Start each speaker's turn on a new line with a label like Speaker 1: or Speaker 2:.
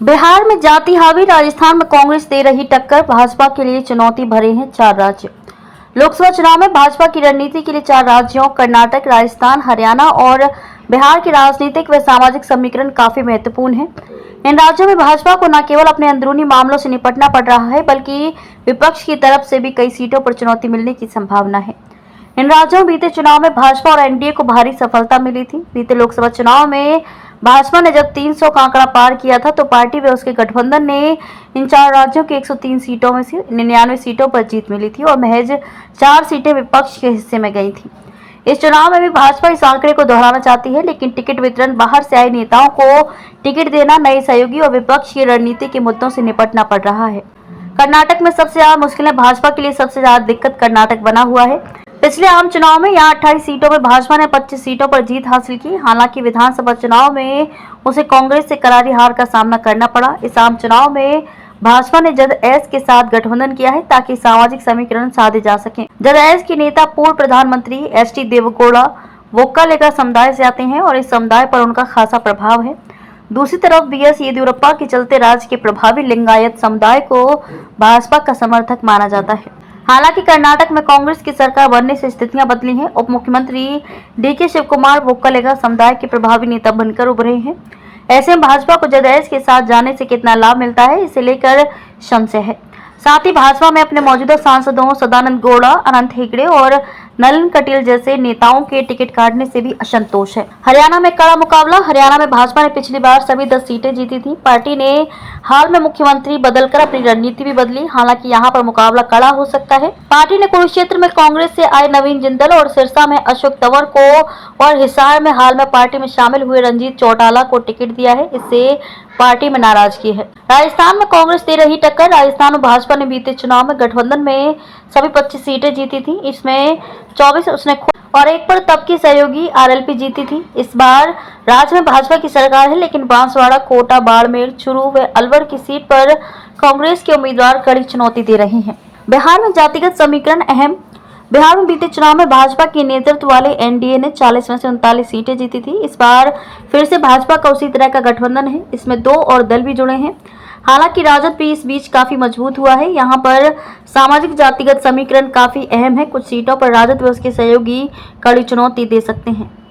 Speaker 1: बिहार में जाति हावी, राजस्थान में कांग्रेस दे रही टक्कर, भाजपा के लिए चुनौती भरे हैं 4 राज्य। लोकसभा चुनाव में भाजपा की रणनीति के लिए 4 राज्यों कर्नाटक, राजस्थान, हरियाणा और बिहार के राजनीतिक व सामाजिक समीकरण काफी महत्वपूर्ण हैं। इन राज्यों में भाजपा को न केवल अपने अंदरूनी मामलों से निपटना पड़ रहा है, बल्कि विपक्ष की तरफ से भी कई सीटों पर चुनौती मिलने की संभावना है। इन राज्यों में बीते चुनाव में भाजपा और एनडीए को भारी सफलता मिली थी। बीते लोकसभा चुनाव में भाजपा ने जब 300 का आंकड़ा पार किया था, तो पार्टी व उसके गठबंधन ने इन 4 राज्यों की 103 सीटों में से 99 सीटों पर जीत मिली थी और महज 4 सीटें विपक्ष के हिस्से में गई थी। इस चुनाव में भी भाजपा इस आंकड़े को दोहराना चाहती है, लेकिन टिकट वितरण, बाहर से आए नेताओं को टिकट देना, नए सहयोगी और विपक्ष की रणनीति के मुद्दों से निपटना पड़ रहा है। कर्नाटक में सबसे ज्यादा मुश्किलें, भाजपा के लिए सबसे ज्यादा दिक्कत कर्नाटक बना हुआ है। पिछले आम चुनाव में यहाँ 28 सीटों में भाजपा ने 25 सीटों पर जीत हासिल की। हालांकि विधानसभा चुनाव में उसे कांग्रेस से करारी हार का सामना करना पड़ा। इस आम चुनाव में भाजपा ने जेडीएस के साथ गठबंधन किया है ताकि सामाजिक समीकरण साधे जा सके। जेडीएस के नेता पूर्व प्रधानमंत्री एच.डी. देवेगौड़ा वोक्कालेगा समुदाय से आते हैं और इस समुदाय पर उनका खासा प्रभाव है। दूसरी तरफ बीएस येदियुरप्पा के चलते राज्य के प्रभावी लिंगायत समुदाय को भाजपा का समर्थक माना जाता है। हालांकि कर्नाटक में कांग्रेस की सरकार बनने से स्थितियां बदली हैं। उप मुख्यमंत्री डी.के. शिवकुमार वोक्कालेगा समुदाय के प्रभावी नेता बनकर उभरे हैं। ऐसे में भाजपा को जेडीएस के साथ जाने से कितना लाभ मिलता है, इसे लेकर संशय है। साथ ही भाजपा में अपने मौजूदा सांसदों सदानंद गौड़ा, अनंत हेगड़े और नलिन कटील जैसे नेताओं के टिकट काटने से भी असंतोष है। हरियाणा में कड़ा मुकाबला। हरियाणा में भाजपा ने पिछली बार सभी 10 सीटें जीती थी। पार्टी ने हाल में मुख्यमंत्री बदलकर अपनी रणनीति भी बदली। हालांकि यहाँ पर मुकाबला कड़ा हो सकता है। पार्टी ने कुरुक्षेत्र में कांग्रेस से आए नवीन जिंदल और सिरसा में अशोक तंवर को और हिसार में हाल में पार्टी में शामिल हुए रंजीत चौटाला को टिकट दिया है। इससे पार्टी में नाराजगी है। राजस्थान में कांग्रेस दे रही टक्कर। राजस्थान में भाजपा ने बीते चुनाव में गठबंधन में सभी 25 सीटें जीती थी। इसमें 24 उसने खुद और एक पर तब की सहयोगी आरएलपी जीती थी। इस बार राज्य में भाजपा की सरकार है, लेकिन बांसवाड़ा, कोटा, बाड़मेर, चूरू व अलवर की सीट पर कांग्रेस के उम्मीदवार कड़ी चुनौती दे रहे हैं। बिहार में जातिगत समीकरण अहम। बिहार में बीते चुनाव में भाजपा के नेतृत्व वाले एनडीए ने 40 में से 39 सीटें जीती थी। इस बार फिर से भाजपा का उसी तरह का गठबंधन है। इसमें 2 और दल भी जुड़े हैं। हालांकि राजद भी इस बीच काफी मजबूत हुआ है। यहाँ पर सामाजिक जातिगत समीकरण काफी अहम है। कुछ सीटों पर राजद व उसके सहयोगी कड़ी चुनौती दे सकते हैं।